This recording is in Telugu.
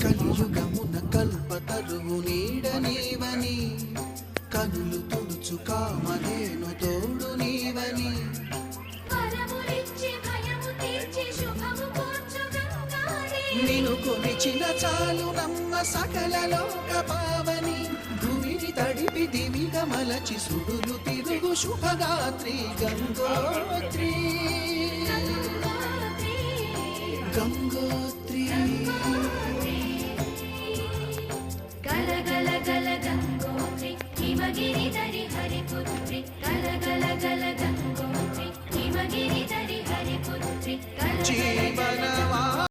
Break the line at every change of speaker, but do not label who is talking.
కలియుగమున కల్పతరువు నీడ నీవని కనులు తుడుచు కామధేను తోడు నీవని నిను కొలిచిన చాలు నమ్మ సకల లోక పావని భూమిని తడిపి దివిగా మలచి సుడులు తిరుగు శుభగాత్రి గంగోత్రి గంగో